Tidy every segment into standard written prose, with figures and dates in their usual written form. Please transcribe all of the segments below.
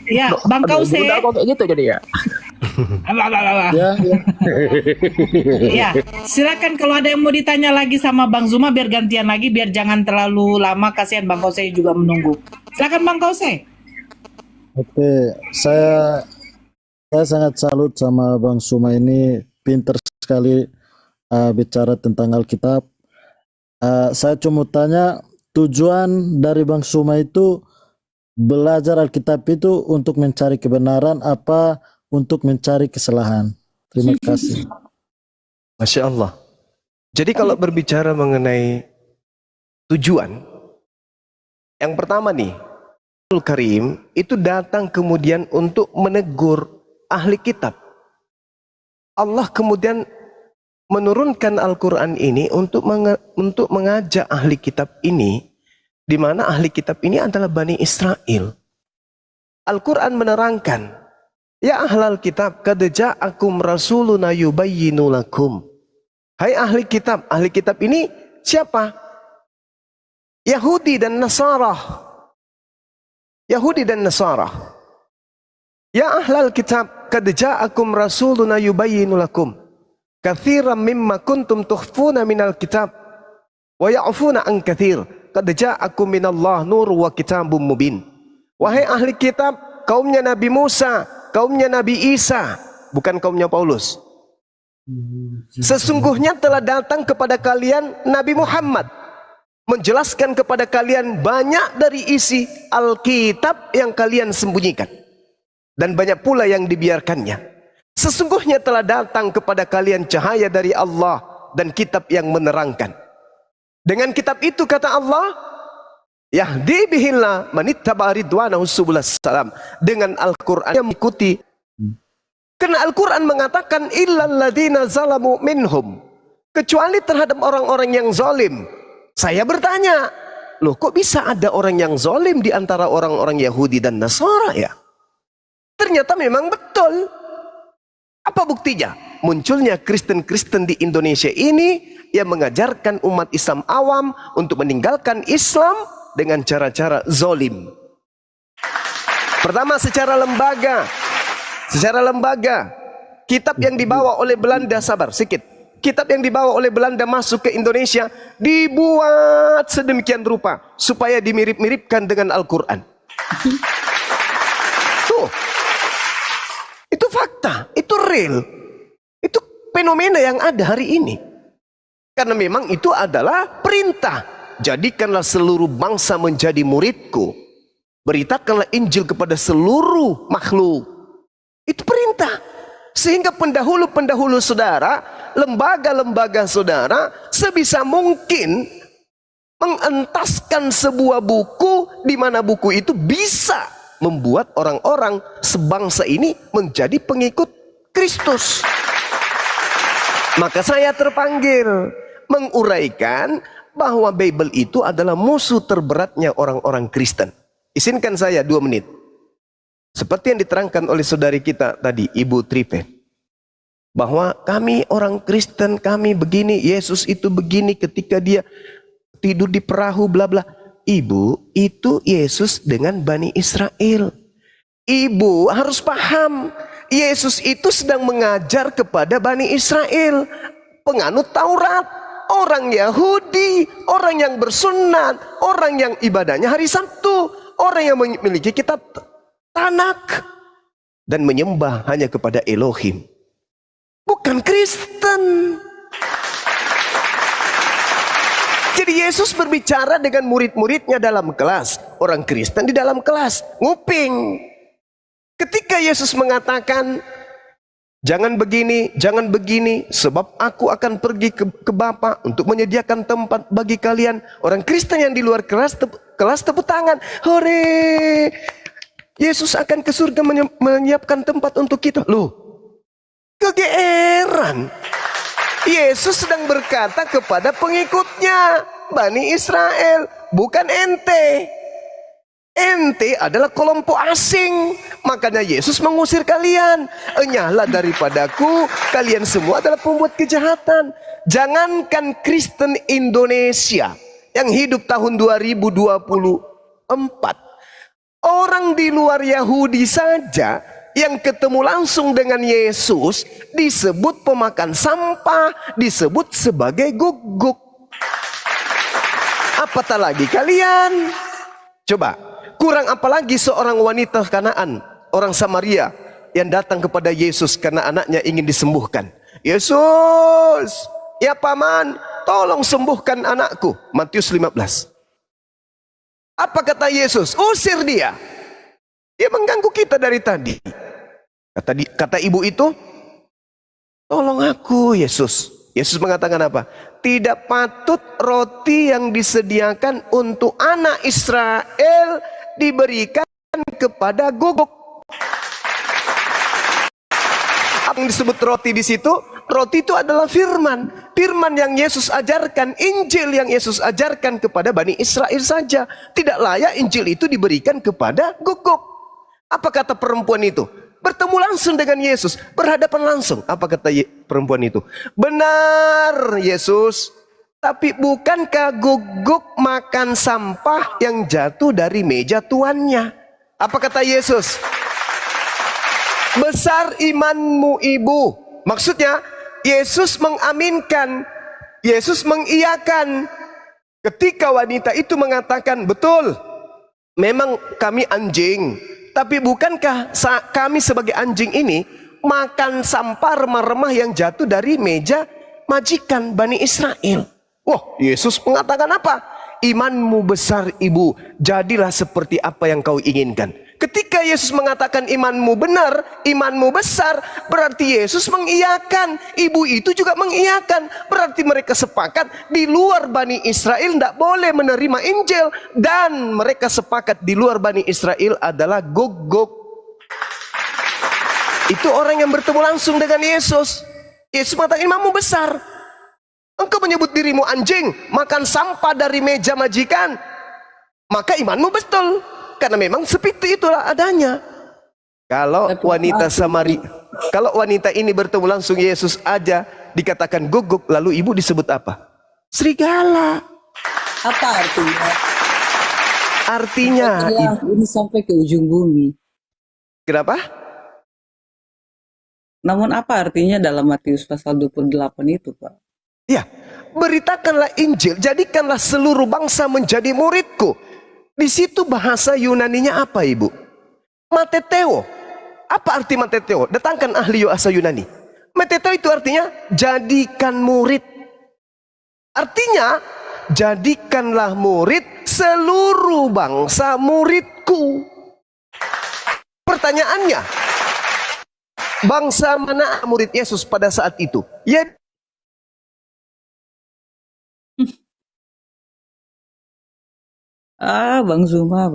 Ya, Bang Kause. Udah kok kayak gitu jadi ya. Ya, ya. Silakan kalau ada yang mau ditanya lagi sama Bang Zuma biar gantian lagi biar jangan terlalu lama, kasihan Bang Kause juga menunggu. Silakan Bang Kause. Oke, saya sangat salut sama Bang Zuma ini, pinter sekali bicara tentang Alkitab. Saya cuma tanya, tujuan dari Bang Zuma itu belajar Alkitab itu untuk mencari kebenaran apa untuk mencari kesalahan? Terima kasih. Masya Allah. Jadi kalau berbicara mengenai tujuan, yang pertama nih, Al Karim itu datang kemudian untuk menegur ahli kitab. Allah kemudian menurunkan Al-Quran ini untuk mengajak ahli kitab ini, di mana ahli kitab ini adalah Bani Israel. Al-Quran menerangkan, ya ahlal kitab, qad ja'akum rasuluna yubayyinu lakum. Hai ahli kitab ini siapa? Yahudi dan Nasara. Yahudi dan Nasara. Ya ahlal kitab, qad ja'akum rasuluna yubayyinu lakum katsiran mimma kuntum tukhfuna minal kitab wa ya'funa an katsir. Qad ja'akum minallah nur wa kitabum mubin. Wahai ahli kitab, kaumnya Nabi Musa, kaumnya Nabi Isa, bukan kaumnya Paulus. Sesungguhnya telah datang kepada kalian Nabi Muhammad, menjelaskan kepada kalian banyak dari isi Alkitab yang kalian sembunyikan, dan banyak pula yang dibiarkannya. Sesungguhnya telah datang kepada kalian cahaya dari Allah dan kitab yang menerangkan. Dengan kitab itu kata Allah, yahdi bihillah manittaba ridwanahu subulas salam. Dengan Al-Quran yang mengikuti. Karena Al-Quran mengatakan illal ladzina zalamu minhum, kecuali terhadap orang-orang yang zalim. Saya bertanya, loh kok bisa ada orang yang zalim di antara orang-orang Yahudi dan Nasara ya? Ternyata memang betul. Apa buktinya? Munculnya Kristen-Kristen di Indonesia ini yang mengajarkan umat Islam awam untuk meninggalkan Islam dengan cara-cara zolim. Pertama secara lembaga. Kitab yang dibawa oleh Belanda, sabar sedikit. Kitab yang dibawa oleh Belanda masuk ke Indonesia dibuat sedemikian rupa supaya dimirip-miripkan dengan Al-Quran. Tuh. Itu fakta, itu real. Itu fenomena yang ada hari ini. Karena memang itu adalah perintah. Jadikanlah seluruh bangsa menjadi muridku. Beritakanlah Injil kepada seluruh makhluk. Itu perintah. Sehingga pendahulu-pendahulu saudara, lembaga-lembaga saudara, sebisa mungkin mengentaskan sebuah buku, di mana buku itu bisa membuat orang-orang sebangsa ini menjadi pengikut Kristus. Maka saya terpanggil menguraikan bahwa Bible itu adalah musuh terberatnya orang-orang Kristen. Izinkan saya 2 menit. Seperti yang diterangkan oleh saudari kita tadi, Ibu Tripe, bahwa kami orang Kristen, kami begini, Yesus itu begini ketika dia tidur di perahu bla bla. Ibu, itu Yesus dengan Bani Israel. Ibu harus paham, Yesus itu sedang mengajar kepada Bani Israel, penganut Taurat, orang Yahudi, orang yang bersunat, orang yang ibadahnya hari Sabtu, orang yang memiliki kitab Tanak dan menyembah hanya kepada Elohim, bukan Kristen. Jadi Yesus berbicara dengan murid-muridnya dalam kelas, orang Kristen di dalam kelas nguping. Ketika Yesus mengatakan jangan begini, sebab aku akan pergi ke Bapa untuk menyediakan tempat bagi kalian. Orang Kristen yang di luar kelas tepuk tangan, hore, Yesus akan ke surga menyiapkan tempat untuk kita. Loh, kegeeran. Yesus sedang berkata kepada pengikutnya, Bani Israel, bukan ente. Ente adalah kelompok asing. Makanya Yesus mengusir kalian. Enyahlah daripadaku, kalian semua adalah pembuat kejahatan. Jangankan Kristen Indonesia yang hidup tahun 2024. Orang di luar Yahudi saja yang ketemu langsung dengan Yesus disebut pemakan sampah, disebut sebagai guguk. Apatah lagi kalian? Coba, kurang apalagi seorang wanita Kanaan, orang Samaria yang datang kepada Yesus karena anaknya ingin disembuhkan. Yesus, ya paman, tolong sembuhkan anakku. Matius 15. Apa kata Yesus? Usir dia. Dia mengganggu kita dari tadi. Kata ibu itu, tolong aku Yesus. Yesus mengatakan apa? Tidak patut roti yang disediakan untuk anak Israel diberikan kepada guguk. Apa yang disebut roti di situ? Roti itu adalah firman. Firman yang Yesus ajarkan, Injil yang Yesus ajarkan kepada Bani Israel saja. Tidak layak Injil itu diberikan kepada guguk. Apa kata perempuan itu? Bertemu langsung dengan Yesus, berhadapan langsung. Apa kata perempuan itu? Benar Yesus, tapi bukankah guguk makan sampah yang jatuh dari meja tuannya? Apa kata Yesus? Besar imanmu ibu. Maksudnya Yesus mengaminkan, Yesus mengiyakan. Ketika wanita itu mengatakan, betul, memang kami anjing, tapi bukankah kami sebagai anjing ini makan sampah remah-remah yang jatuh dari meja majikan Bani Israel? Wah, Yesus mengatakan apa? Imanmu besar ibu, jadilah seperti apa yang kau inginkan. Ketika Yesus mengatakan imanmu benar, imanmu besar, berarti Yesus mengiyakan. Ibu itu juga mengiyakan. Berarti mereka sepakat di luar Bani Israel tidak boleh menerima Injil. Dan mereka sepakat di luar Bani Israel adalah guguk. Itu orang yang bertemu langsung dengan Yesus. Yesus mengatakan imanmu besar. Engkau menyebut dirimu anjing, makan sampah dari meja majikan. Maka imanmu betul. Karena memang seperti itulah adanya. Kalau wanita ini bertemu langsung Yesus aja dikatakan guguk, lalu ibu disebut apa? Serigala. Apa artinya? Artinya Ini sampai ke ujung bumi. kenapa? Namun apa artinya dalam Matius pasal 28 itu, Pak? Ya, beritakanlah Injil, jadikanlah seluruh bangsa menjadi muridku. Di situ bahasa Yunaninya apa, Ibu? Mateteo. Apa arti mateteo? Datangkan ahli bahasa Yunani. Mateteo itu artinya jadikan murid. Artinya jadikanlah murid seluruh bangsa muridku. Pertanyaannya, bangsa mana murid Yesus pada saat itu? Ya, Bang Zuma.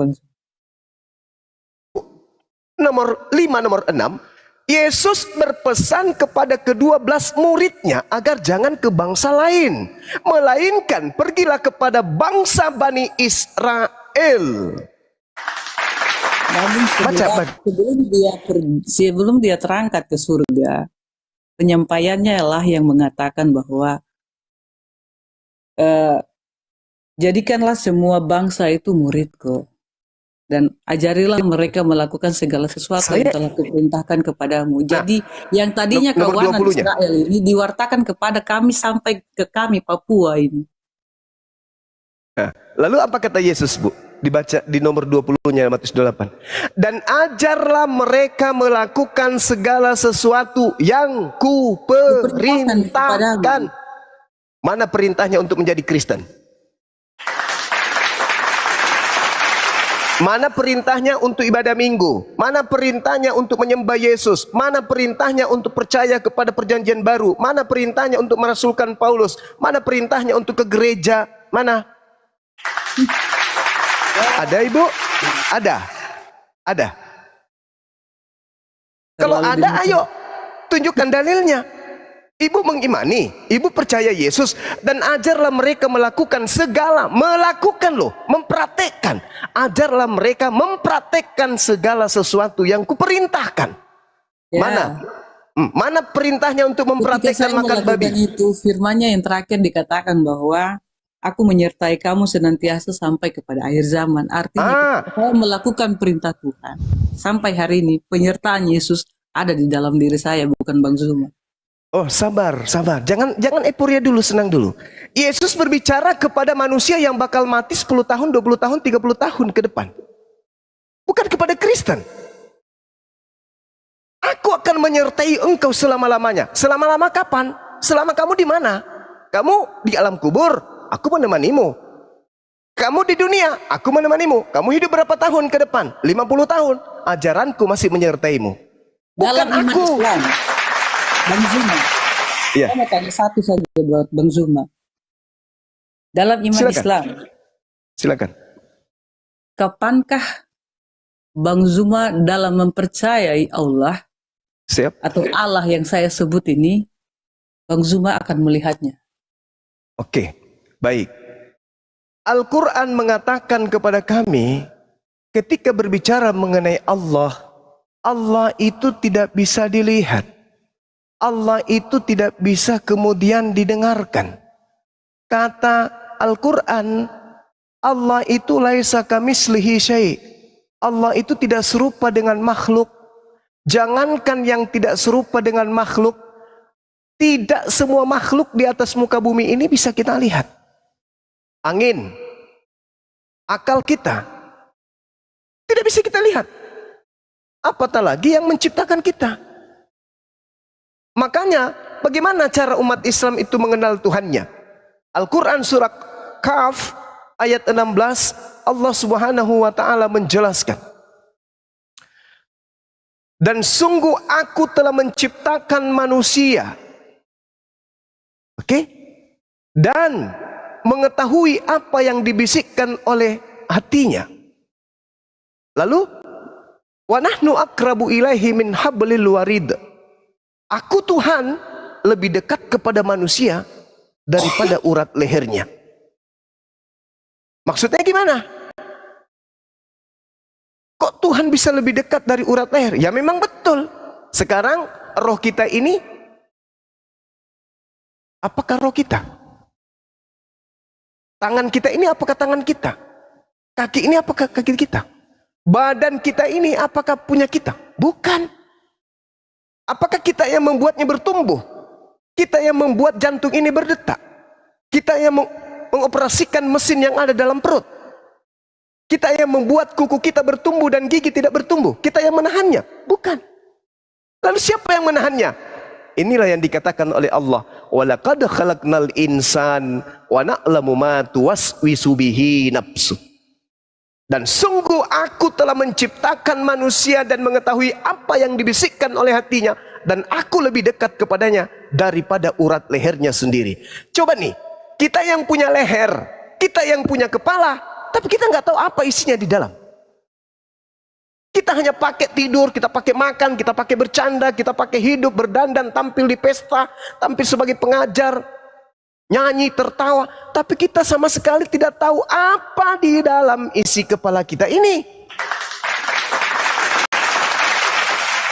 nomor 5, nomor 6, Yesus berpesan kepada ke-12 muridnya agar jangan ke bangsa lain, melainkan pergilah kepada bangsa Bani Israel. Namun Baca. sebelum dia terangkat ke surga, penyampaiannya lah yang mengatakan bahwa jadikanlah semua bangsa itu muridku, dan ajarilah mereka melakukan segala sesuatu yang telah kuperintahkan kepadamu. Jadi yang tadinya nomor kawanan 20-nya. Israel ini diwartakan kepada kami sampai ke kami Papua ini. Lalu apa kata Yesus, Bu? Dibaca di nomor 20-nya Matius 28. Dan ajarlah mereka melakukan segala sesuatu yang kuperintahkan. Mana perintahnya untuk menjadi Kristen? Mana perintahnya untuk ibadah minggu? Mana perintahnya untuk menyembah Yesus? Mana perintahnya untuk percaya kepada perjanjian baru? Mana perintahnya untuk merasulkan Paulus? Mana perintahnya untuk ke gereja? Mana? Ada, Ibu? Ada. Kalau ada, ayo tunjukkan dalilnya. Ibu mengimani, ibu percaya Yesus, dan ajarlah mereka melakukan mempraktekkan. Ajarlah mereka mempraktekkan segala sesuatu yang kuperintahkan. Ya. Mana perintahnya untuk Ketika mempraktekkan saya makan melakukan babi? itu, firmannya yang terakhir dikatakan bahwa aku menyertai kamu senantiasa sampai kepada akhir zaman. Artinya saya melakukan perintah Tuhan. Sampai hari ini penyertaan Yesus ada di dalam diri saya, bukan Bang Zuma. Oh, sabar, sabar. Jangan euforia dulu, senang dulu. Yesus berbicara kepada manusia yang bakal mati 10 tahun, 20 tahun, 30 tahun ke depan. Bukan kepada Kristen. Aku akan menyertai engkau selama-lamanya. Selama-lama kapan? Selama kamu di mana? Kamu di alam kubur, aku menemanimu. Kamu di dunia, aku menemanimu. Kamu hidup berapa tahun ke depan? 50 tahun. Ajaranku masih menyertaimu. Bukan Dalam iman aku. Islam, Bang Zuma, Iya. saya mau tanya satu saja buat Bang Zuma. Dalam iman Silakan. Islam, Silakan. kapankah Bang Zuma dalam mempercayai Allah Siap. atau Allah yang saya sebut ini, Bang Zuma akan melihatnya? Oke, baik. Al-Quran mengatakan kepada kami, ketika berbicara mengenai Allah, Allah itu tidak bisa dilihat. Allah itu tidak bisa kemudian didengarkan. Kata Al-Quran, Allah itu laisa kamitslihi syai'. Allah itu tidak serupa dengan makhluk. Jangankan yang tidak serupa dengan makhluk, tidak semua makhluk di atas muka bumi ini bisa kita lihat. Angin, akal kita, tidak bisa kita lihat. Apatah lagi yang menciptakan kita. Makanya, bagaimana cara umat Islam itu mengenal Tuhannya? Al-Quran surah Kahf ayat 16, Allah Subhanahu wa ta'ala menjelaskan. Dan sungguh aku telah menciptakan manusia. Oke? Dan mengetahui apa yang dibisikkan oleh hatinya. Lalu, wa nahnu akrabu ilaihi min hablil warid. Aku Tuhan lebih dekat kepada manusia daripada urat lehernya. Maksudnya gimana? Kok Tuhan bisa lebih dekat dari urat leher? Ya memang betul. Sekarang roh kita ini, apakah roh kita? Tangan kita ini apakah tangan kita? Kaki ini apakah kaki kita? Badan kita ini apakah punya kita? Bukan. Apakah kita yang membuatnya bertumbuh? Kita yang membuat jantung ini berdetak? Kita yang mengoperasikan mesin yang ada dalam perut? Kita yang membuat kuku kita bertumbuh dan gigi tidak bertumbuh? Kita yang menahannya? Bukan. Lalu siapa yang menahannya? Inilah yang dikatakan oleh Allah, walaqad khalaqnal insan wa na'lamu ma tuwaswisu bihi nafsu. Dan sungguh aku telah menciptakan manusia dan mengetahui apa yang dibisikkan oleh hatinya, dan aku lebih dekat kepadanya daripada urat lehernya sendiri. Coba nih, kita yang punya leher, kita yang punya kepala, tapi kita nggak tahu apa isinya di dalam. Kita hanya pakai tidur, kita pakai makan, kita pakai bercanda, kita pakai hidup, berdandan, tampil di pesta, tampil sebagai pengajar, nyanyi, tertawa, tapi kita sama sekali tidak tahu apa di dalam isi kepala kita ini.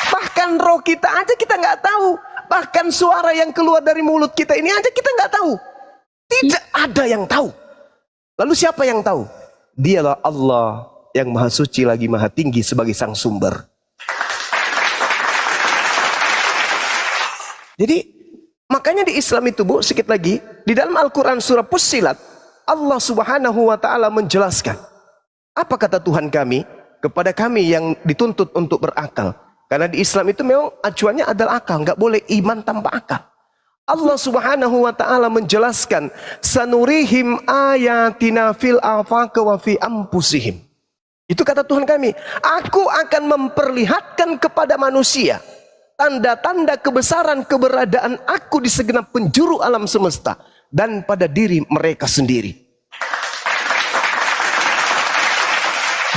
Bahkan roh kita aja kita nggak tahu. Bahkan suara yang keluar dari mulut kita ini aja kita nggak tahu. Tidak ada yang tahu. Lalu siapa yang tahu? Dialah Allah yang maha suci lagi maha tinggi sebagai sang sumber. Jadi makanya di Islam itu, Bu, sedikit lagi, di dalam Al-Quran surah Fussilat, Allah Subhanahu wa ta'ala menjelaskan, apa kata Tuhan kami kepada kami yang dituntut untuk berakal. Karena di Islam itu memang acuannya adalah akal, nggak boleh iman tanpa akal. Allah Subhanahu wa ta'ala menjelaskan, sanurihim ayatina fil afaq wa fi anfusihim. Itu kata Tuhan kami, aku akan memperlihatkan kepada manusia tanda-tanda kebesaran keberadaan aku di segenap penjuru alam semesta dan pada diri mereka sendiri.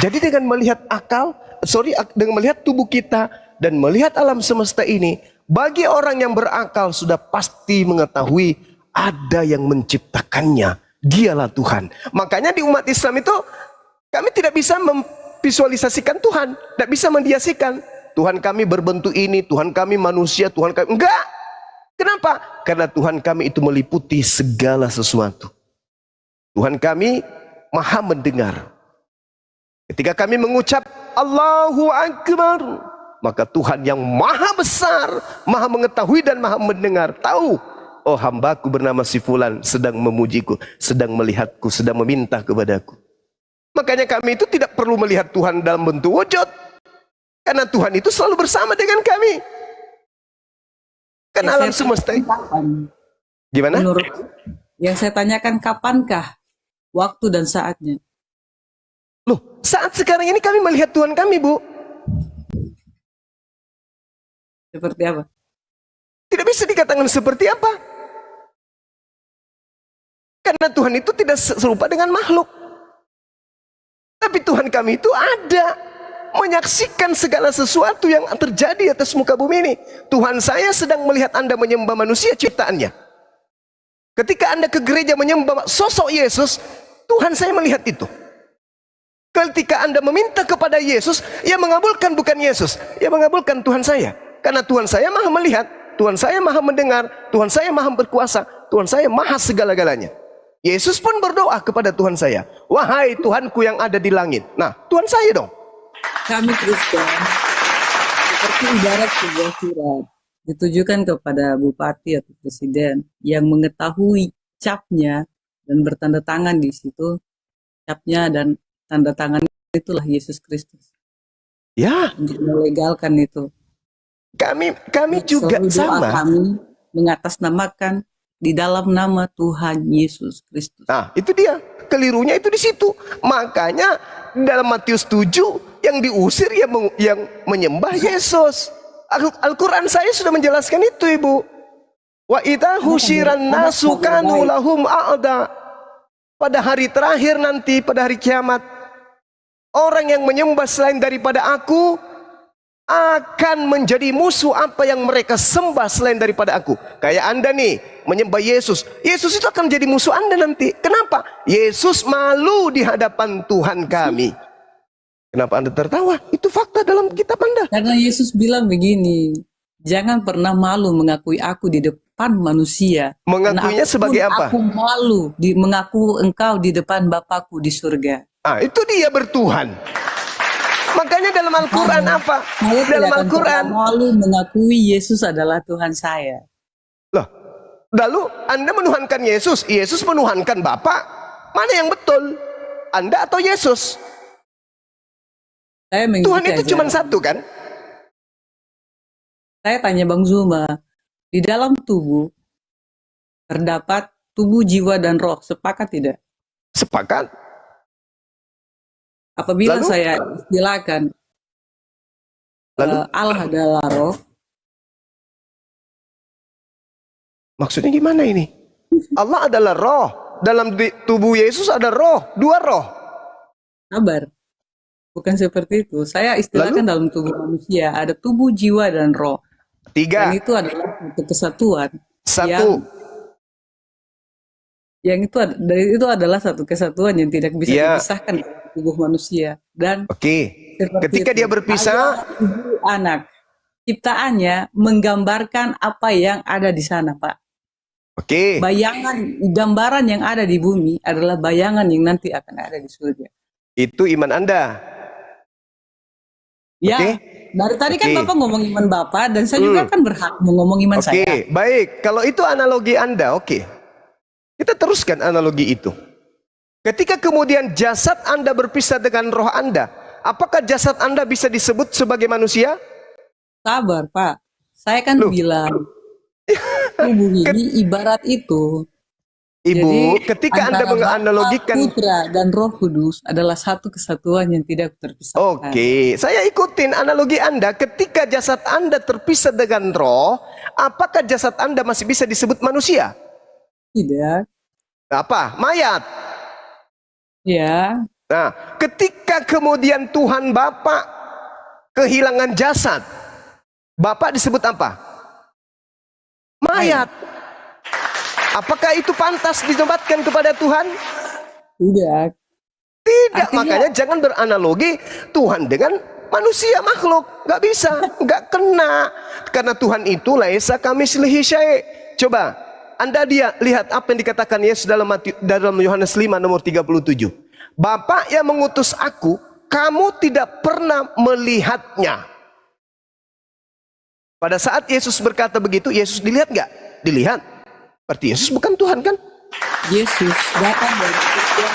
Jadi dengan melihat dengan melihat tubuh kita dan melihat alam semesta ini, bagi orang yang berakal sudah pasti mengetahui ada yang menciptakannya. Dialah Tuhan. Makanya di umat Islam itu kami tidak bisa memvisualisasikan Tuhan, tidak bisa mendiasikan Tuhan kami berbentuk ini, Tuhan kami manusia, Tuhan kami enggak. Kenapa? Karena Tuhan kami itu meliputi segala sesuatu. Tuhan kami maha mendengar. Ketika kami mengucap Allahu Akbar, maka Tuhan yang maha besar, maha mengetahui dan maha mendengar tahu, oh hambaku bernama si fulan sedang memujiku, sedang melihatku, sedang meminta kepadaku. Makanya kami itu tidak perlu melihat Tuhan dalam bentuk wujud, karena Tuhan itu selalu bersama dengan kami. Kan alam semesta. Gimana? Menurut yang saya tanyakan, kapankah waktu dan saatnya? Loh, saat sekarang ini kami melihat Tuhan kami, Bu. Seperti apa? Tidak bisa dikatakan seperti apa. Karena Tuhan itu tidak serupa dengan makhluk. Tapi Tuhan kami itu ada, menyaksikan segala sesuatu yang terjadi atas muka bumi ini. Tuhan saya sedang melihat Anda menyembah manusia ciptaannya. Ketika Anda ke gereja menyembah sosok Yesus, Tuhan saya melihat itu. Ketika Anda meminta kepada Yesus, ia mengabulkan bukan Yesus, ia mengabulkan Tuhan saya. Karena Tuhan saya maha melihat, Tuhan saya maha mendengar, Tuhan saya maha berkuasa, Tuhan saya maha segala-galanya. Yesus pun berdoa kepada Tuhan saya, wahai Tuhanku yang ada di langit. Nah, Tuhan saya dong. Kami Kristen seperti ibarat sebuah surat ditujukan kepada bupati atau presiden yang mengetahui capnya dan bertanda tangan di situ. Capnya dan tanda tangan itulah Yesus Kristus. Ya, Untuk melegalkan itu. kami juga Selalu doa sama. kami mengatasnamakan di dalam nama Tuhan Yesus Kristus. Nah, itu dia. Kelirunya itu di situ. Makanya dalam Matius 7 yang diusir yang menyembah Yesus. Al-Quran saya sudah menjelaskan itu, Ibu. Wa idza husyiran nasu kanu lahum a'da. Pada hari terakhir nanti, pada hari kiamat, orang yang menyembah selain daripada aku akan menjadi musuh apa yang mereka sembah selain daripada aku. Kayak Anda nih menyembah Yesus, Yesus itu akan menjadi musuh Anda nanti. Kenapa? Yesus malu di hadapan Tuhan kami. Kenapa Anda tertawa? Itu fakta dalam kitab Anda. Karena Yesus bilang begini, jangan pernah malu mengakui aku di depan manusia. Mengakuinya sebagai apa? Aku malu mengaku engkau di depan Bapakku di surga. Ah, itu dia bertuhan. Makanya dalam Al-Quran apa? Saya Dalam tidak akan Al-Quran. pernah malu mengakui Yesus adalah Tuhan saya. Loh, lalu Anda menuhankan Yesus, Yesus menuhankan Bapa. Mana yang betul? Anda atau Yesus? Saya mengikuti Tuhan itu ajaran. cuma satu kan? Saya tanya Bang Zuma, di dalam tubuh terdapat tubuh, jiwa, dan roh. Sepakat tidak? Sepakat. Apabila Lalu? saya istilahkan Lalu? Allah adalah roh, Maksudnya gimana ini? Allah adalah roh. Dalam tubuh Yesus ada roh, dua roh. sabar. Bukan seperti itu. Saya istilahkan dalam tubuh manusia ada tubuh, jiwa, dan roh. Tiga, Dan itu adalah satu kesatuan. satu. Yang itu adalah satu kesatuan yang tidak bisa Ya. dipisahkan dari tubuh manusia. Dan Oke. seperti Ketika itu, dia berpisah, ayah, ibu, anak, ciptaannya menggambarkan apa yang ada di sana, Pak. oke. Bayangan, gambaran yang ada di bumi adalah bayangan yang nanti akan ada di surga. Itu iman Anda. Ya, Oke. dari tadi kan Oke. Bapak ngomong iman Bapak, dan saya juga kan berhak mau ngomong iman Oke, saya. baik. Kalau itu analogi Anda, oke. Kita teruskan analogi itu. Ketika kemudian jasad Anda berpisah dengan roh Anda, apakah jasad Anda bisa disebut sebagai manusia? Sabar, Pak. Saya kan Loh. bilang, tubuh ini ibarat itu. Ibu, Jadi, ketika Anda antara Bapa, menganalogikan, Putra, dan Roh Kudus adalah satu kesatuan yang tidak terpisahkan. oke, saya ikutin analogi Anda. Ketika jasad Anda terpisah dengan roh, apakah jasad Anda masih bisa disebut manusia? Tidak. Apa? Mayat. Ya, Nah, ketika kemudian Tuhan Bapa kehilangan jasad, Bapa disebut apa? Mayat. Apakah itu pantas dinobatkan kepada Tuhan? tidak. Tidak. Artinya- Makanya jangan beranalogi Tuhan dengan manusia makhluk. Nggak bisa, nggak kena. Karena Tuhan itu laisa kamitslihi syai'. Coba, Anda lihat apa yang dikatakan Yesus dalam Yohanes 5 nomor 37. Bapa yang mengutus aku, kamu tidak pernah melihatnya. Pada saat Yesus berkata begitu, Yesus dilihat nggak? Dilihat. Berarti Yesus bukan Tuhan kan? Yesus datang dari surga.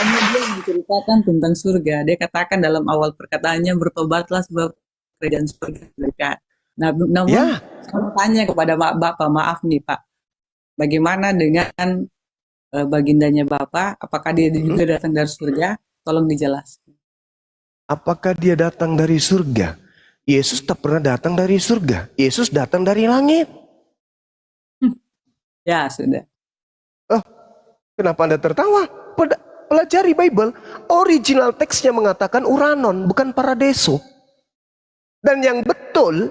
Kemudian menceritakan tentang surga. Dia katakan dalam awal perkataannya, bertobatlah sebab kerajaan surga dekat. Nah, namun Ya. saya tanya kepada Bapak, maaf nih Pak, bagaimana dengan bagindanya Bapak? Apakah dia juga datang dari surga? Tolong dijelaskan. Apakah dia datang dari surga? Yesus tak pernah datang dari surga. Yesus datang dari langit. Ya, sudah. Oh, kenapa Anda tertawa? Pelajari Bible. Original teksnya mengatakan uranon, bukan paradiso. Dan yang betul,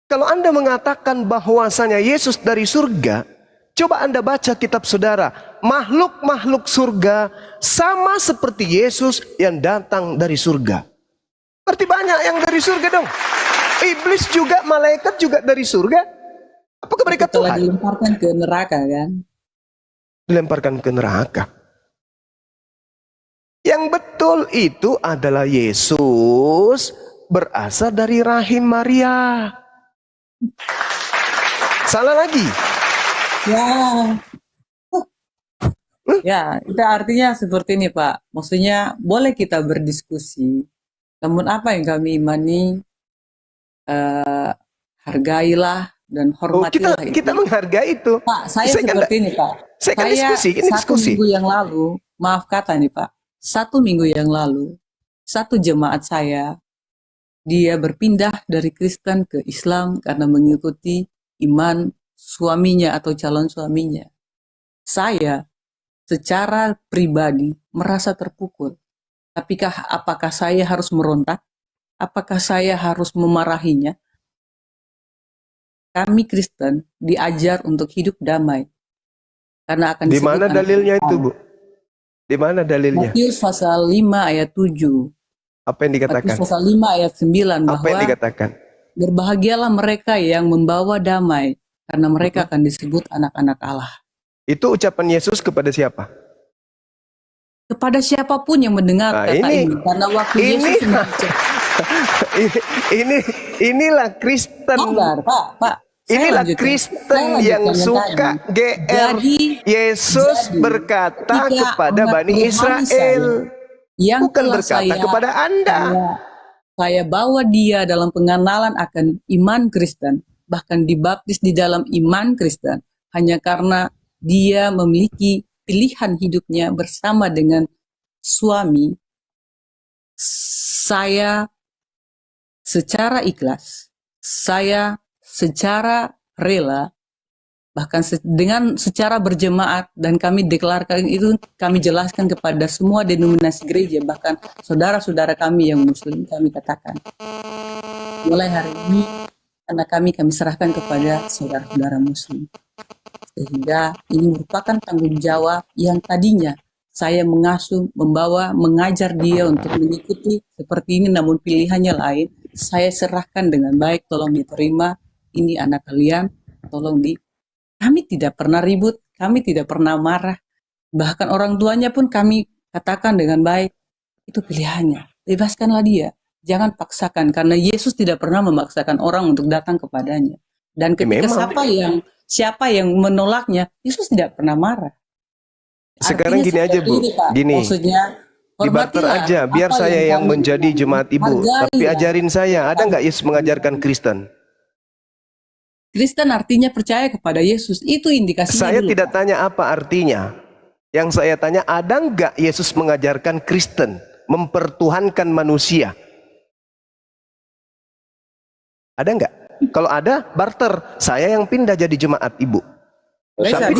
kalau Anda mengatakan bahwasanya Yesus dari surga, coba Anda baca kitab saudara. Makhluk-makhluk surga sama seperti Yesus yang datang dari surga. Berarti banyak yang dari surga dong. Iblis juga, malaikat juga dari surga. Apakah mereka Setelah Tuhan? dilemparkan ke neraka kan? Dilemparkan ke neraka. Yang betul itu adalah Yesus berasal dari rahim Maria. Salah lagi. Ya. Ya, itu artinya seperti ini Pak. Maksudnya boleh kita berdiskusi. Namun apa yang kami imani, hargailah dan Oh, hormatilah kita itu. menghargai itu. Pak, saya Saya kan seperti ini Pak. saya kan Saya diskusi, ini satu diskusi. minggu yang lalu, maaf kata nih Pak, 1 minggu yang lalu, satu jemaat saya, dia berpindah dari Kristen ke Islam karena mengikuti iman suaminya atau calon suaminya. Saya secara pribadi merasa terpukul. Apakah saya harus merontak? Apakah saya harus memarahinya? Kami Kristen diajar untuk hidup damai. Karena akan Di disebut mana anak dalilnya Tuhan. itu, Bu? Di mana dalilnya? Matius pasal 5 ayat 7. Apa yang Matius dikatakan? pasal 5 ayat 9 Apa yang bahwa dikatakan? berbahagialah mereka yang membawa damai karena mereka akan disebut anak-anak Allah. Itu ucapan Yesus kepada siapa? Kepada siapapun yang mendengar Nah, kata ini- ini, karena waktu ini- Yesus mengucapkan, Inilah Kristen. sabar, Pak. Saya Inilah lanjutkan. Kristen Saya yang lanjutkan suka tadi. GR. Yesus Jadi, berkata ketika kepada anak Bani rohani Israel, yang bukan telah berkata kepada Anda. saya bawa dia dalam pengenalan akan iman Kristen, bahkan dibaptis di dalam iman Kristen, hanya karena dia memiliki pilihan hidupnya bersama dengan suami. Saya secara ikhlas, saya secara rela, bahkan dengan secara berjemaat, dan kami deklarasikan itu, kami jelaskan kepada semua denominasi gereja, bahkan saudara-saudara kami yang muslim, kami katakan, mulai hari ini anak kami serahkan kepada saudara-saudara muslim. Sehingga ini merupakan tanggung jawab yang tadinya saya mengasuh, membawa, mengajar dia untuk mengikuti seperti ini, namun pilihannya lain. Saya serahkan dengan baik, tolong diterima, ini anak kalian, tolong Kami tidak pernah ribut, kami tidak pernah marah. Bahkan orang tuanya pun kami katakan dengan baik, itu pilihannya, bebaskanlah dia. Jangan paksakan, karena Yesus tidak pernah memaksakan orang untuk datang kepadanya. Dan ketika Memang. siapa yang menolaknya, Yesus tidak pernah marah. Sekarang Artinya gini aja, seperti Bu. ini, Pak. Gini. Maksudnya, Dibarter hormatilah aja, biar apa saya yang kami menjadi imani. jemaat Ibu. Tapi Hargailah. ajarin saya, ada nggak Yesus mengajarkan Kristen? Kristen artinya percaya kepada Yesus. Itu indikasinya Saya dulu, tidak Pak. tanya apa artinya. Yang saya tanya, ada nggak Yesus mengajarkan Kristen mempertuhankan manusia? Ada nggak? Kalau ada, barter. Saya yang pindah jadi jemaat Ibu. Bisa.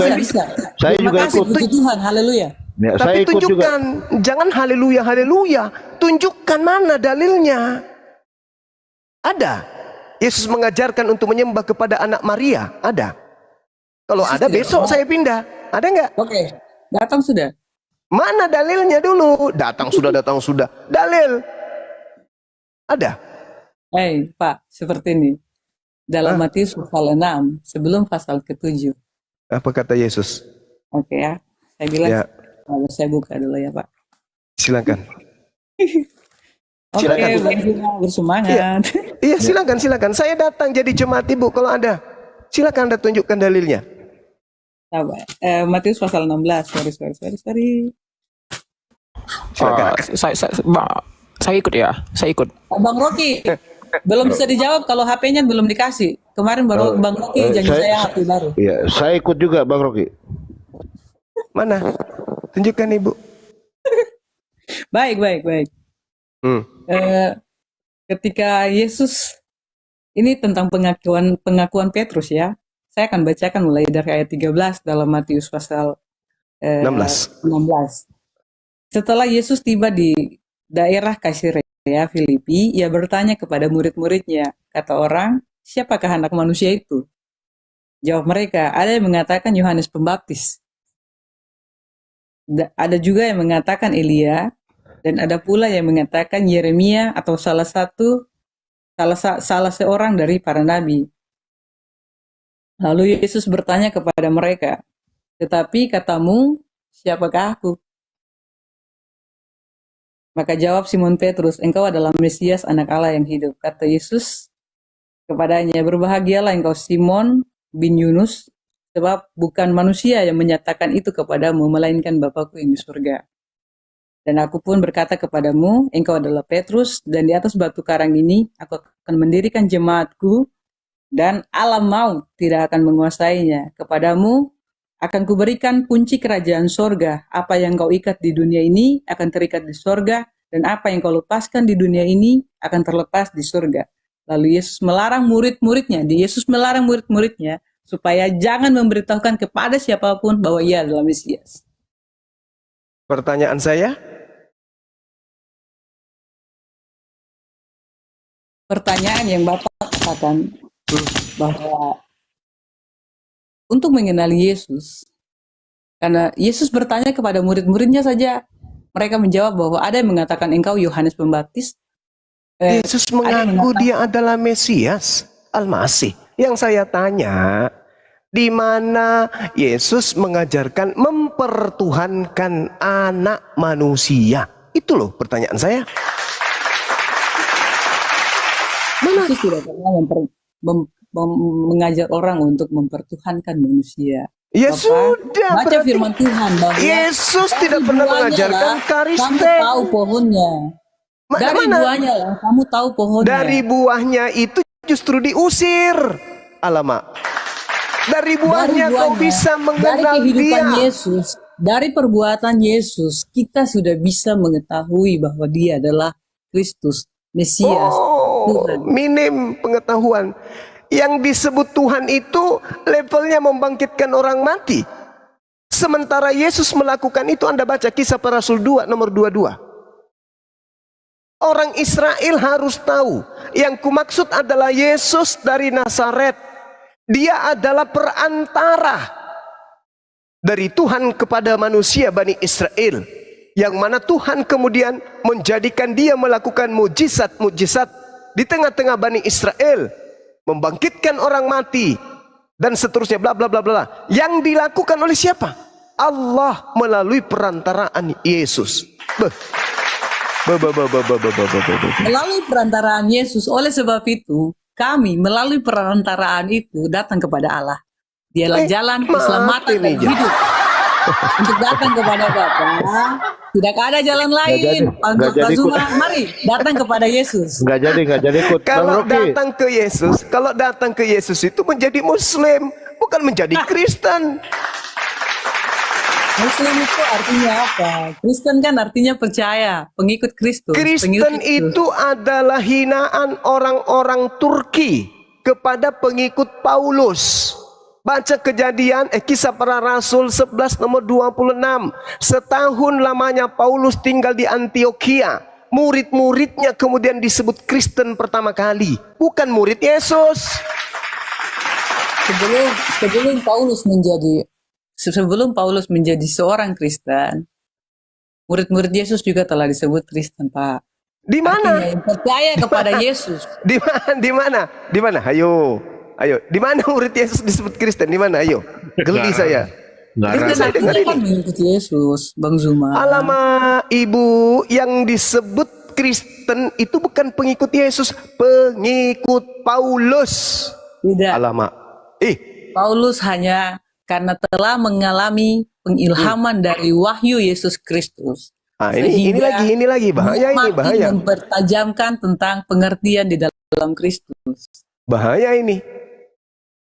saya Terima juga kasih, ikut. puji Tuhan, haleluya. Ya, saya Tapi ikut juga. tunjukkan, jangan haleluya, haleluya. Tunjukkan mana dalilnya. Ada. Yesus mengajarkan untuk menyembah kepada anak Maria. Ada. Kalau Yesus ada, tidak besok pernah. saya pindah. Ada nggak? Oke, datang sudah. Mana dalilnya dulu? Datang sudah. Dalil. Ada. Pak, seperti ini. Dalam Matius pasal 6, sebelum pasal ke-7, Apa kata Yesus? Oke ya, saya bilang, Ya, saya buka dulu ya Pak. silakan. Oke, Silakan. Bang Zuma bersemangat. Iya, silakan. Saya datang jadi jemaat Ibu kalau ada. Silakan Anda tunjukkan dalilnya. Sabar. Matius pasal 16. Sorry. Silakan. Saya ikut ya, saya ikut. Bang Rocky, belum bisa dijawab kalau HP-nya belum dikasih. Kemarin baru Bang Rocky janji saya HP baru. Ya, saya ikut juga Bang Rocky. Mana? Tunjukkan Ibu. Baik. Hmm. Ketika Yesus, ini tentang pengakuan Petrus ya. Saya akan bacakan mulai dari ayat 13 dalam Matius pasal 16. 16. Setelah Yesus tiba di daerah Kaisarea Filipi, ia bertanya kepada murid-muridnya, kata orang, siapakah anak manusia itu? Jawab mereka, ada yang mengatakan Yohanes Pembaptis. Ada juga yang mengatakan Elia, dan ada pula yang mengatakan Yeremia atau salah seorang dari para nabi. Lalu Yesus bertanya kepada mereka, tetapi katamu, siapakah aku? Maka jawab Simon Petrus, engkau adalah Mesias, anak Allah yang hidup. Kata Yesus kepadanya, berbahagialah engkau Simon bin Yunus, sebab bukan manusia yang menyatakan itu kepadamu, melainkan Bapakku yang di surga. Dan aku pun berkata kepadamu, engkau adalah Petrus, dan di atas batu karang ini aku akan mendirikan jemaatku, dan alam maut tidak akan menguasainya. Kepadamu akan kuberikan kunci kerajaan sorga. Apa yang kau ikat di dunia ini akan terikat di sorga, dan apa yang kau lepaskan di dunia ini akan terlepas di sorga. Lalu Yesus melarang murid-muridnya supaya jangan memberitahukan kepada siapapun bahwa ia adalah Mesias. Pertanyaan saya, Pertanyaan yang Bapak katakan bahwa untuk mengenali Yesus, karena Yesus bertanya kepada murid-muridnya saja, mereka menjawab bahwa ada yang mengatakan engkau Yohanes Pembaptis. Yesus mengaku dia adalah Mesias, Al-Masih. Yang saya tanya, di mana Yesus mengajarkan mempertuhankan anak manusia? Itu loh pertanyaan saya. Yesus tidak pernah mengajar orang untuk mempertuhankan manusia. Ya Bapak, sudah, baca berarti firman Tuhan bahwa Yesus dari tidak pernah buahnya mengajarkan lah, kamu Kristen. tahu pohonnya. Dari Mana? buahnya lah, kamu tahu pohonnya. Dari buahnya itu justru diusir. Alamak. Dari buahnya kau bisa dari mengenal kehidupan dia. Yesus, dari perbuatan Yesus, kita sudah bisa mengetahui bahwa dia adalah Kristus, Mesias, Tuhan. Minim pengetahuan. Yang disebut Tuhan itu levelnya membangkitkan orang mati. Sementara Yesus melakukan itu, Anda baca Kisah Para Rasul 2 nomor 22. Orang Israel harus tahu, yang kumaksud adalah Yesus dari Nazaret. Dia adalah perantara dari Tuhan kepada manusia Bani Israel. Yang mana Tuhan kemudian menjadikan dia melakukan mujizat-mujizat di tengah-tengah Bani Israel. Membangkitkan orang mati dan seterusnya, bla bla bla bla. Yang dilakukan oleh siapa? Allah melalui perantaraan Yesus. Melalui perantaraan Yesus. Oleh sebab itu, kami melalui perantaraan itu datang kepada Allah. Dialah jalan keselamatan dan hidup. Untuk datang kepada Bapa, tidak ada jalan lain. Pak Zuma, mari datang kepada Yesus. Nggak jadi ikut. Kalau Bang Rocky, datang ke Yesus itu menjadi Muslim, bukan menjadi Kristen. Muslim itu artinya apa? Kristen kan artinya percaya, pengikut Kristus. Kristen itu adalah hinaan orang-orang Turki kepada pengikut Paulus. Baca Kejadian, Kisah Para Rasul 11 nomor 26. Setahun lamanya Paulus tinggal di Antioquia. Murid-muridnya kemudian disebut Kristen pertama kali, bukan murid Yesus. Sebelum Paulus menjadi seorang Kristen, murid-murid Yesus juga telah disebut Kristen, Pak. Di mana? Artinya yang percaya kepada Yesus. Di mana? Ayo. Di mana murid Yesus disebut Kristen? Di mana? Ayo. Geli saya. Kristen saya dengar artinya kan ini. mengikuti Yesus, Bang Zuma. Alamak, Ibu, yang disebut Kristen itu bukan pengikut Yesus, pengikut Paulus. Tidak. Alamak. Paulus hanya karena telah mengalami pengilhaman dari wahyu Yesus Kristus. Ini lagi bahaya, ini bahaya. Mempertajamkan tentang pengertian di dalam Kristus. Bahaya ini.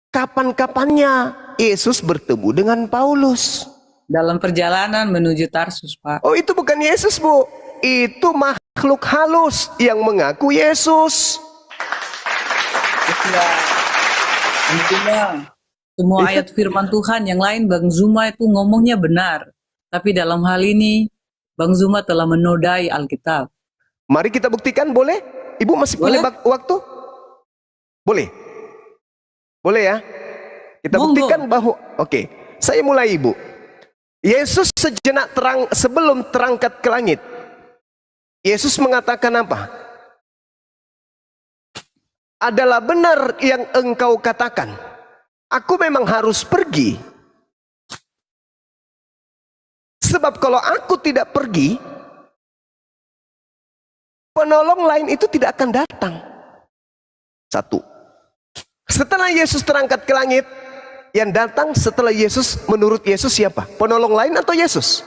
Kapan-kapannya Yesus bertemu dengan Paulus? Dalam perjalanan menuju Tarsus, Pak. Oh, itu bukan Yesus, Bu. Itu makhluk halus yang mengaku Yesus. Intinya semua ayat firman Tuhan yang lain Bang Zuma itu ngomongnya benar. Tapi dalam hal ini Bang Zuma telah menodai Alkitab. Mari kita buktikan, boleh? Ibu masih punya waktu? Boleh? Boleh ya? Kita buktikan bahwa, oke, saya mulai, Ibu. Yesus sejenak sebelum terangkat ke langit, Yesus mengatakan apa? Adalah benar yang engkau katakan. Aku memang harus pergi. Sebab kalau aku tidak pergi, penolong lain itu tidak akan datang. Satu. Setelah Yesus terangkat ke langit, yang datang setelah Yesus, menurut Yesus siapa? Penolong lain atau Yesus?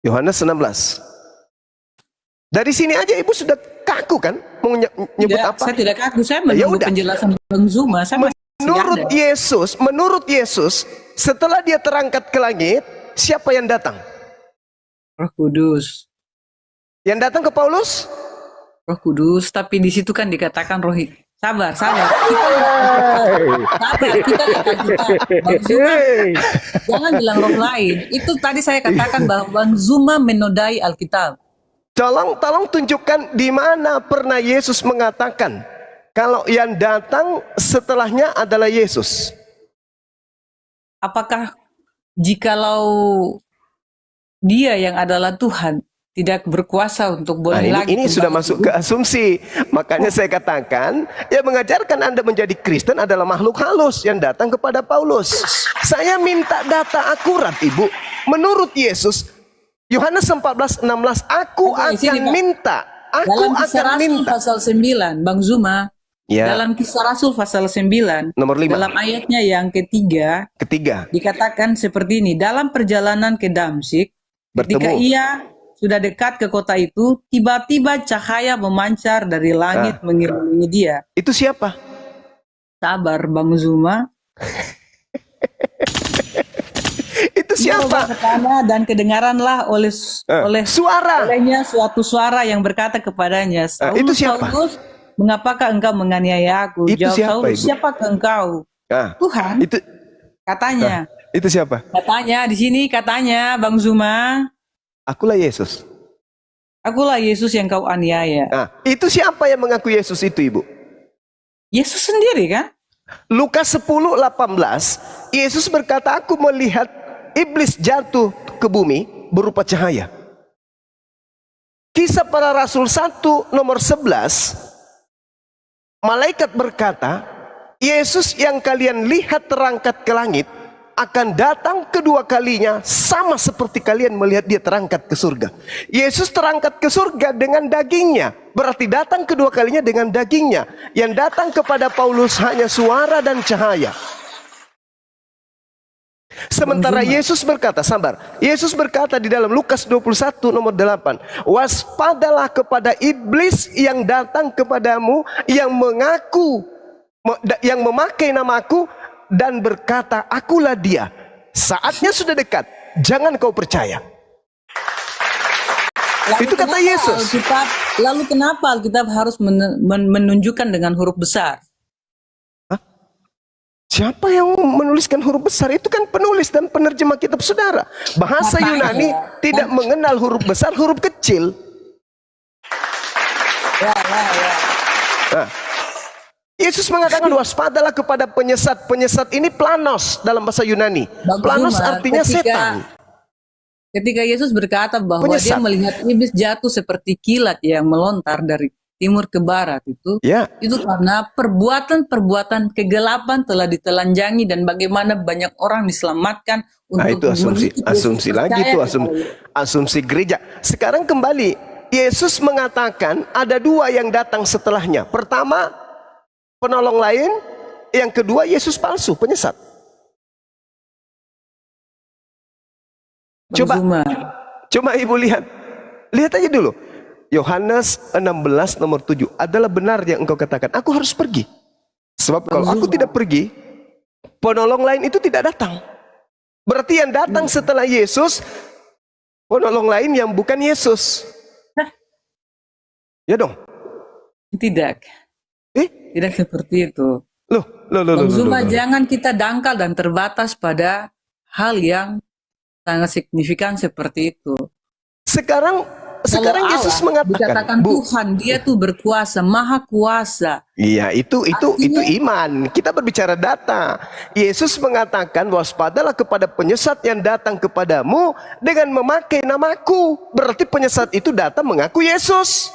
Yohanes 16. Dari sini aja Ibu sudah kaku kan? Mau nyebut apa? Saya tidak kaku, saya menunggu penjelasan Bang Zuma. Saya Menurut Yesus, setelah dia terangkat ke langit, siapa yang datang? Roh Kudus. Yang datang ke Paulus? Roh Kudus, tapi di situ kan dikatakan roh. Sabar. Bang Zuma, jangan bilang roh lain. Itu tadi saya katakan bahwa Bang Zuma menodai Alkitab. Tolong tunjukkan di mana pernah Yesus mengatakan kalau yang datang setelahnya adalah Yesus. Apakah jikalau dia yang adalah Tuhan tidak berkuasa untuk boleh lagi ini sudah masuk ke asumsi. Makanya saya katakan, yang mengajarkan Anda menjadi Kristen adalah makhluk halus yang datang kepada Paulus. Saya minta data akurat, Ibu. Menurut Yesus, Yohanes 14:16, aku akan minta. Dalam Kisah Rasul pasal 9, Bang Zuma, dalam Kisah Rasul pasal 9, nomor 5, dalam ayatnya yang ketiga, dikatakan seperti ini, dalam perjalanan ke Damsyik, ketika ia sudah dekat ke kota itu, tiba-tiba cahaya memancar dari langit mengelilingi dia. Itu siapa? Sabar, Bang Zuma. Itu siapa? Dan kedengaranlah olehnya suatu suara yang berkata kepadanya, Saulus, itu siapa? Saulus, mengapakah engkau menganiaya aku? Itu Jawab siapa, Saulus, Ibu? siapakah engkau? Tuhan. Itu katanya. Itu siapa? Katanya di sini katanya, Bang Zuma. Akulah Yesus. Akulah Yesus yang kau aniaya. Itu siapa yang mengaku Yesus itu, Ibu? Yesus sendiri kan? Lukas 10:18, Yesus berkata, aku melihat iblis jatuh ke bumi berupa cahaya. Kisah Para Rasul 1 nomor 11, malaikat berkata, Yesus yang kalian lihat terangkat ke langit akan datang kedua kalinya sama seperti kalian melihat dia terangkat ke surga. Yesus terangkat ke surga dengan dagingnya, berarti datang kedua kalinya dengan dagingnya. Yang datang kepada Paulus hanya suara dan cahaya. Sementara Yesus berkata, Yesus berkata di dalam Lukas 21 nomor 8, waspadalah kepada iblis yang datang kepadamu, yang memakai namaku dan berkata, akulah dia. Saatnya sudah dekat, jangan kau percaya. Itu kata Yesus. Lalu kenapa Alkitab harus menunjukkan dengan huruf besar? Siapa yang menuliskan huruf besar? Itu kan penulis dan penerjemah kitab saudara. Bahasa Yunani tidak mengenal huruf besar, huruf kecil. Yesus mengatakan waspadalah kepada penyesat. Penyesat ini planos dalam bahasa Yunani. Planos artinya setan. Ketika Yesus berkata bahwa dia melihat iblis jatuh seperti kilat yang melontar dari timur ke barat Ya, itu karena perbuatan-perbuatan kegelapan telah ditelanjangi dan bagaimana banyak orang diselamatkan nah untuk itu mengikuti asumsi Yesus, lagi percaya tuh, kepada asumsi gereja. Sekarang kembali, Yesus mengatakan ada dua yang datang setelahnya. Pertama, penolong lain. Yang kedua, Yesus palsu, penyesat. Bang Coba, Zuma. coba ibu lihat. Lihat aja dulu. Yohanes 16 nomor 7. Adalah benar yang engkau katakan. Aku harus pergi. Sebab kalau aku tidak pergi, penolong lain itu tidak datang. Berarti yang datang setelah Yesus, penolong lain yang bukan Yesus. Ya dong. Tidak, tidak seperti itu. Loh. Bang Zuma, jangan kita dangkal dan terbatas pada hal yang sangat signifikan seperti itu. Sekarang Kalau Yesus Allah mengatakan, dikatakan Bu, Tuhan, dia tuh berkuasa, maha kuasa. iya, itu Artinya- iman. Kita berbicara data. Yesus mengatakan, waspadalah kepada penyesat yang datang kepadamu dengan memakai namaku. Berarti penyesat itu datang mengaku Yesus.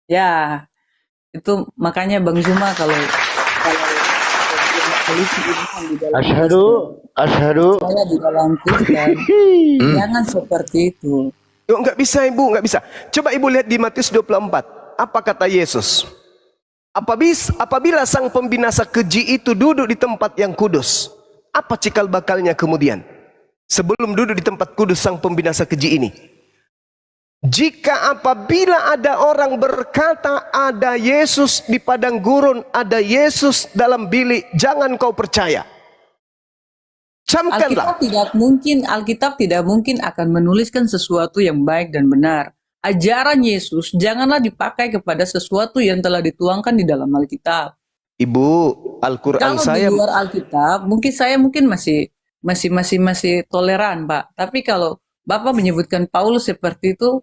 Ya, itu makanya Bang Zuma kalau polisi ini kan di dalam Asyhadu. saya di dalam Kristen, jangan seperti itu. Yuk, nggak bisa ibu, nggak bisa. Coba ibu lihat di Matius 24. Apa kata Yesus? Apabila sang pembinasa keji itu duduk di tempat yang kudus, apa cikal bakalnya kemudian? Sebelum duduk di tempat kudus sang pembinasa keji ini, jika apabila ada orang berkata ada Yesus di padang gurun, ada Yesus dalam bilik, jangan kau percaya. Camkanlah. Alkitab tidak mungkin akan menuliskan sesuatu yang baik dan benar. Ajaran Yesus janganlah dipakai kepada sesuatu yang telah dituangkan di dalam Alkitab. Ibu, Al-Quran Kalau saya di luar Alkitab, saya masih toleran, Pak. Tapi kalau Bapak menyebutkan Paulus seperti itu,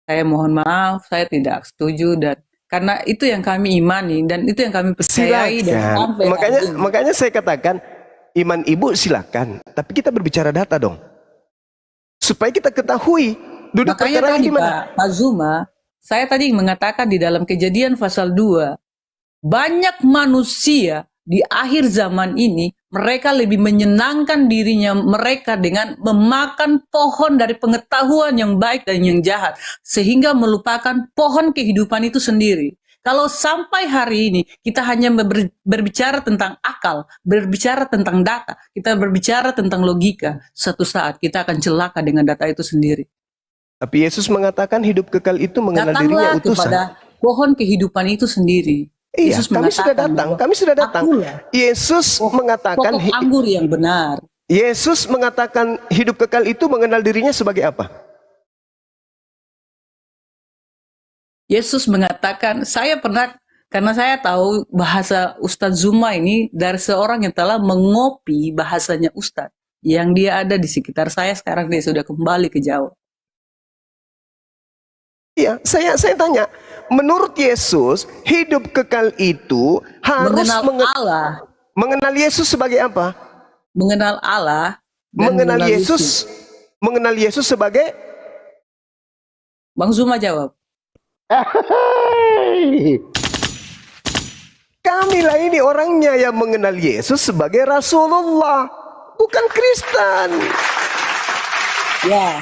saya mohon maaf, saya tidak setuju, dan karena itu yang kami imani dan itu yang kami percayai dan silakan. sampai hari ini. Makanya saya katakan iman ibu silakan, tapi kita berbicara data dong, supaya kita ketahui duduk Makanya perkara tadi di mana. Pak Zuma, saya tadi mengatakan di dalam Kejadian pasal 2, banyak manusia di akhir zaman ini, mereka lebih menyenangkan dirinya mereka dengan memakan pohon dari pengetahuan yang baik dan yang jahat, sehingga melupakan pohon kehidupan itu sendiri. Kalau sampai hari ini kita hanya berbicara tentang akal, berbicara tentang data, kita berbicara tentang logika, suatu saat kita akan celaka dengan data itu sendiri. Tapi Yesus mengatakan hidup kekal itu mengenal dirinya Datanglah utusan. kepada pohon kehidupan itu sendiri. Iya, Yesus kami sudah mengatakan datang. bahwa Kami sudah datang. akulah Yesus mengatakan pokok anggur yang benar. Yesus mengatakan hidup kekal itu mengenal dirinya sebagai apa? Yesus mengatakan, karena saya tahu bahasa Ustadz Zuma ini dari seorang yang telah mengopi bahasanya Ustadz. Yang dia ada di sekitar saya sekarang, dia sudah kembali ke Jawa. Iya, saya tanya, menurut Yesus hidup kekal itu harus Allah, mengenal Yesus sebagai apa? mengenal Allah, dan Mengenal Yesus sebagai Bang Zuma jawab. kamilah ini orangnya yang mengenal Yesus sebagai Rasulullah, bukan Kristen. Ya,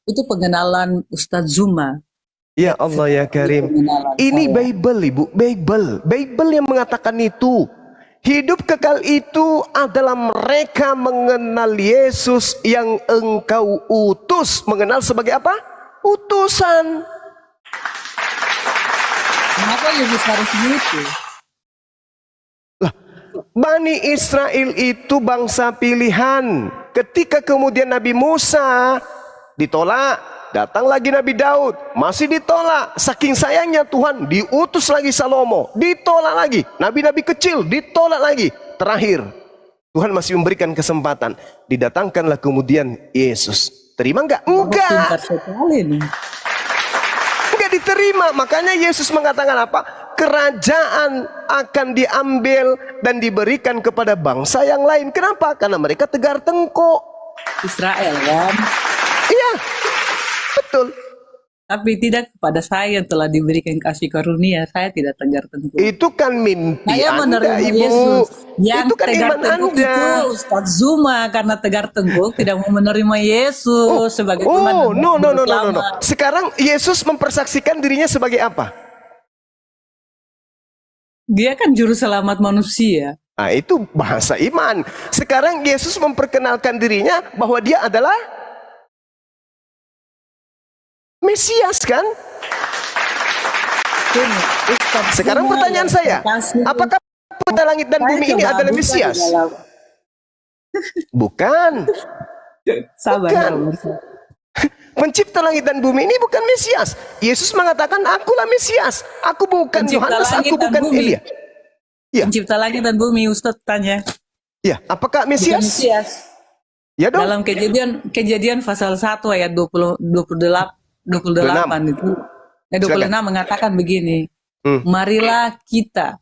itu pengenalan Ustadz Zuma. Ya Allah ya Karim. Pengenalan Ini saya. Bible Ibu, Bible yang mengatakan itu. Hidup kekal itu adalah mereka mengenal Yesus yang engkau utus. Mengenal sebagai apa? Utusan. Kenapa Yesus harus begitu? Bani Israel itu bangsa pilihan. Ketika kemudian Nabi Musa ditolak, datang lagi Nabi Daud, masih ditolak. Saking sayangnya Tuhan, diutus lagi Salomo, ditolak lagi. Nabi-nabi kecil, ditolak lagi. Terakhir, Tuhan masih memberikan kesempatan. Didatangkanlah kemudian Yesus. Terima enggak? Enggak. Pintar sekali nih. Enggak diterima. Makanya Yesus mengatakan apa? Kerajaan akan diambil dan diberikan kepada bangsa yang lain. Kenapa? Karena mereka tegar tengkuk. Israel kan? Iya, betul. Tapi tidak kepada saya yang telah diberikan kasih karunia, saya tidak tegar tengkuk. Itu kan mimpi Saya Anda, menerima Ibu. Yesus. Yang Itu kan tegar iman tengkuk Anda. itu Ustaz Zuma, karena tegar tengkuk tidak mau menerima Yesus sebagai Tuhan. Oh, dan no, no, no, no, no, Juru no. Selamat. Sekarang Yesus mempersaksikan dirinya sebagai apa? Dia kan juru selamat manusia. Nah, itu bahasa iman. Sekarang Yesus memperkenalkan dirinya bahwa dia adalah Mesias kan? Ini, Ustaz Sekarang Zuma pertanyaan yang saya, terkasih. apakah pencipta langit dan Saya bumi ini coba adalah buka di Mesias? dalam. Bukan. Sabar, Bukan. sabar. Pencipta langit dan bumi ini bukan Mesias. Yesus mengatakan, akulah Mesias. Aku bukan Pencipta Yohanes, langit aku dan bukan bumi. Elia. Ya. Pencipta langit dan bumi, Ustaz tanya. Ya, apakah Bukan Mesias? Mesias. Ya dong. Dalam kejadian pasal 1 ayat 28 itu. 26 mengatakan begini. Marilah kita,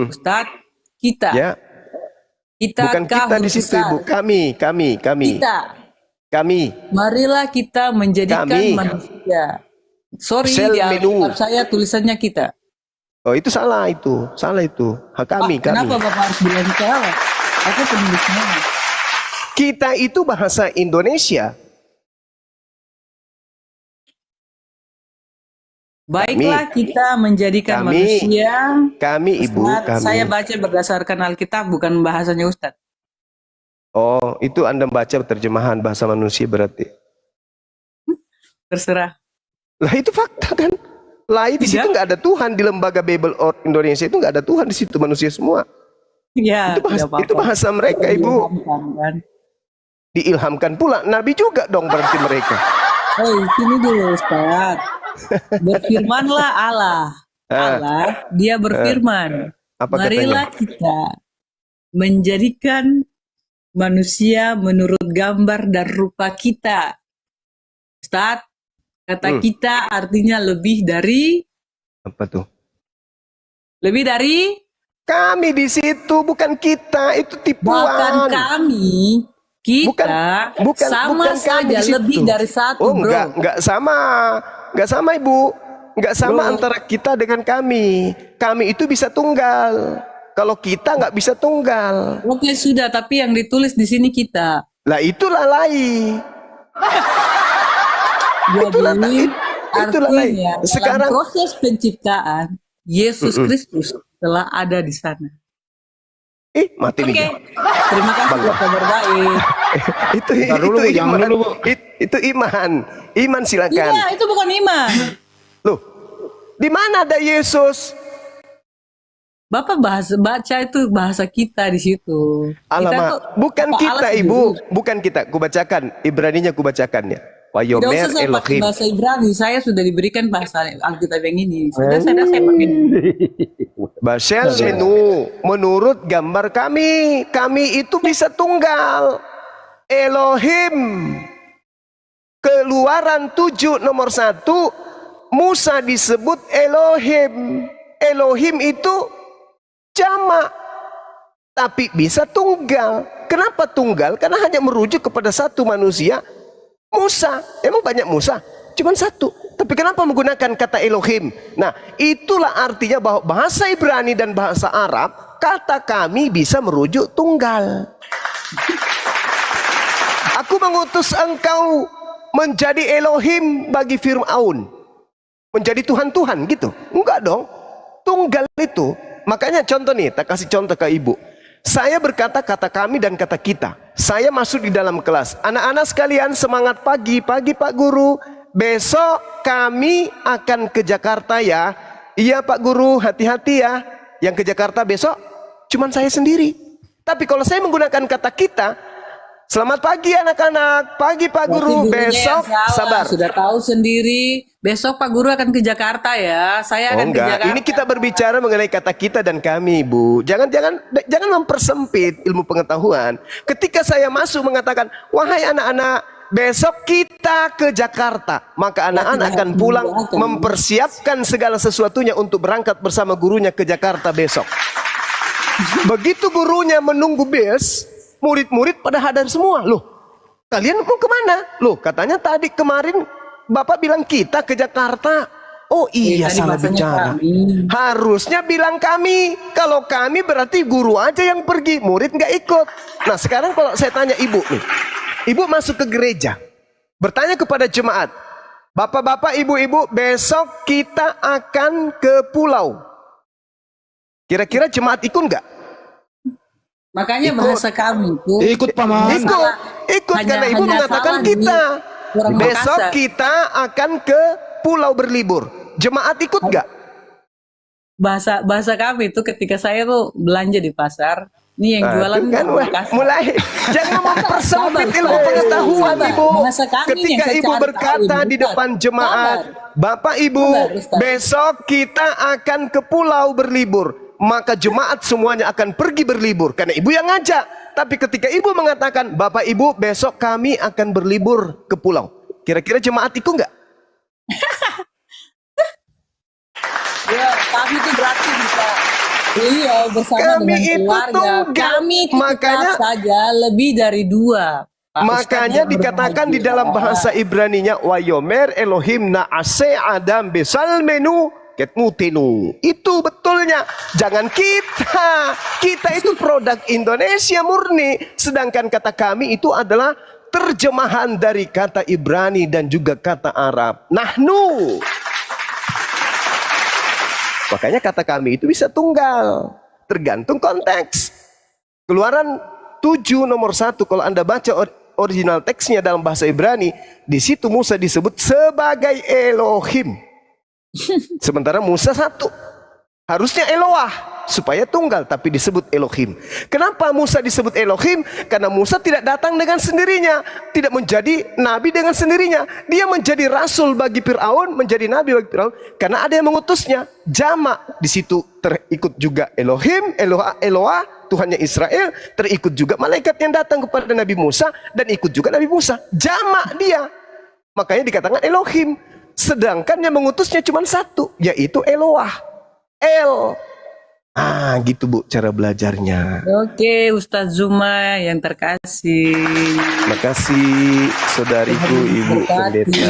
Ustaz, kita. Ya. Kita Bukan kita di situ, besar. Ibu. Kami. Kita. Marilah kita menjadikan Kami. manusia. Sorry, Sel di menu. Alkitab saya tulisannya kita. Oh, itu salah itu. Salah itu. Hak kami. Kenapa Bapak harus bilang salah? Aku penulisnya. Kita itu bahasa Indonesia. Baiklah kita menjadikan Kami. manusia. Kami, Ibu. Ustaz, Kami. saya baca berdasarkan Alkitab, bukan bahasanya Ustaz. Oh, itu Anda baca terjemahan bahasa manusia berarti. Terserah. Lah itu fakta kan? Lah di situ Tidak. nggak ada Tuhan di lembaga Bible Indonesia itu nggak ada Tuhan di situ, manusia semua. Ya, Itu bahasa mereka, Ibu. Kan? Diilhamkan pula. Nabi juga dong berarti mereka. Hei, sini dulu Ustaz. Berfirmanlah Allah. Allah, dia berfirman. Apa Marilah kita menjadikan manusia menurut gambar dan rupa kita. Ustaz, kata kita artinya lebih dari Apa tuh? Kami di situ, bukan kita. Itu tipuan. bahkan kami kita Bukan sama kami saja di situ. lebih dari satu, Oh, bro. enggak sama. Enggak sama, Ibu. Enggak sama antara kita dengan kami. Kami itu bisa tunggal. Kalau kita nggak bisa tunggal. Oke, sudah, tapi yang ditulis di sini kita. Lah itulah lain. Jadi itulah lain. artinya Sekarang dalam proses penciptaan Yesus Kristus telah ada di sana. mati Oke, lihat. terima kasih buat kabar baik. Itu jangan iman. dulu, Bu. Itu iman. Iman silakan. Iya, itu bukan iman. Loh, di mana ada Yesus? Bapak baca itu bahasa kita di situ. Alamak, bukan Bapak kita, alas Ibu. dulu. Bukan kita. Kubacakan. Ibraninya kubacakan ya. Tidak Wayomer usah saya pakai Elohim. bahasa Ibrani. Saya sudah diberikan bahasa Alkitab yang ini. Sudah saya pakai. Basel menu. Menurut gambar kami. Kami itu bisa tunggal. Elohim. Keluaran 7 nomor 1. Musa disebut Elohim. Elohim itu jamak. Tapi bisa tunggal. Kenapa tunggal? Karena hanya merujuk kepada satu manusia. Musa. Emang banyak Musa? Cuman satu. Tapi kenapa menggunakan kata Elohim? Nah, itulah artinya bahwa bahasa Ibrani dan bahasa Arab, kata kami bisa merujuk tunggal. Aku mengutus engkau menjadi Elohim bagi Fir'aun. Menjadi Tuhan-Tuhan gitu. Enggak dong. Tunggal itu. Makanya contoh nih, tak kasih contoh ke Ibu. Saya berkata kata kami dan kata kita. Saya masuk di dalam kelas. Anak-anak sekalian semangat pagi Pak Guru. Besok kami akan ke Jakarta ya. Iya Pak Guru, hati-hati ya. Yang ke Jakarta besok cuman saya sendiri. Tapi kalau saya menggunakan kata kita, selamat pagi anak-anak, pagi Pak Guru, Berarti gurunya besok yang salah. sabar. Sudah tahu sendiri. Besok Pak Guru akan ke Jakarta ya. Saya Oh akan ke enggak, Jakarta. ini kita berbicara mengenai kata kita dan kami, Bu. Jangan mempersempit ilmu pengetahuan. Ketika saya masuk mengatakan, wahai anak-anak, besok kita ke Jakarta, maka anak-anak akan pulang mempersiapkan segala sesuatunya untuk berangkat bersama gurunya ke Jakarta besok. Begitu gurunya menunggu bus, murid-murid pada hadar semua. Loh, kalian mau kemana? Loh, katanya tadi kemarin Bapak bilang kita ke Jakarta. Oh iya, tadi salah bahasanya bicara. kami. Harusnya bilang kami. Kalau kami berarti guru aja yang pergi, murid nggak ikut. Nah sekarang kalau saya tanya ibu nih, ibu masuk ke gereja, bertanya kepada jemaat, bapak-bapak, ibu-ibu, besok kita akan ke pulau. Kira-kira jemaat ikut nggak? Makanya Ikut. bahasa kami itu Ikut paman. Ikut karena ibu mengatakan salah di kita. orang Besok Makassar. kita akan ke pulau berlibur. Jemaat ikut nggak? bahasa kami itu ketika saya tuh belanja di pasar, nih yang jualan Tuh kan, orang wah, Makassar. mulai jangan mempersempit Sabar, ilmu sabar. pengetahuan Sabar. ibu. Bahasa kami yang Ketika saya ibu cari berkata tahu, di Ustaz. depan jemaat, Sabar. Bapak Ibu, Sabar, Ustaz. besok kita akan ke pulau berlibur. Maka jemaat semuanya akan pergi berlibur karena ibu yang ngajak. Tapi ketika ibu mengatakan, Bapak Ibu, besok kami akan berlibur ke pulau. Kira-kira jemaat ikut nggak? Ya, kami itu berarti bisa bersama Kami dengan itu keluarga. tunggal. Kami itu Makanya- tetap saja lebih dari 2. Pak Makanya Ustaz yang dikatakan di berbahagia. dalam bahasa Ibraninya Wayomer Elohim na'ase Adam besal menu ketmutinu. Itu betulnya. Jangan kita itu produk Indonesia murni, sedangkan kata kami itu adalah terjemahan dari kata Ibrani dan juga kata Arab. Nahnu. Makanya kata kami itu bisa tunggal, tergantung konteks. Keluaran 7 nomor 1 kalau Anda baca original teksnya dalam bahasa Ibrani, di situ Musa disebut sebagai Elohim. Sementara Musa 1. Harusnya Eloah supaya tunggal tapi disebut Elohim. Kenapa Musa disebut Elohim? Karena Musa tidak datang dengan sendirinya, tidak menjadi nabi dengan sendirinya. Dia menjadi rasul bagi Firaun, menjadi nabi bagi Firaun karena ada yang mengutusnya. Jamak di situ terikut juga Elohim, Eloah, Tuhannya Israel, terikut juga malaikat yang datang kepada Nabi Musa dan ikut juga Nabi Musa. Jamak dia. Makanya dikatakan Elohim. Sedangkan yang mengutusnya cuma 1, yaitu Eloah. Gitu Bu cara belajarnya. Oke, Ustadz Zuma yang terkasih. Terima kasih saudariku Ibu Berkati. Pendeta.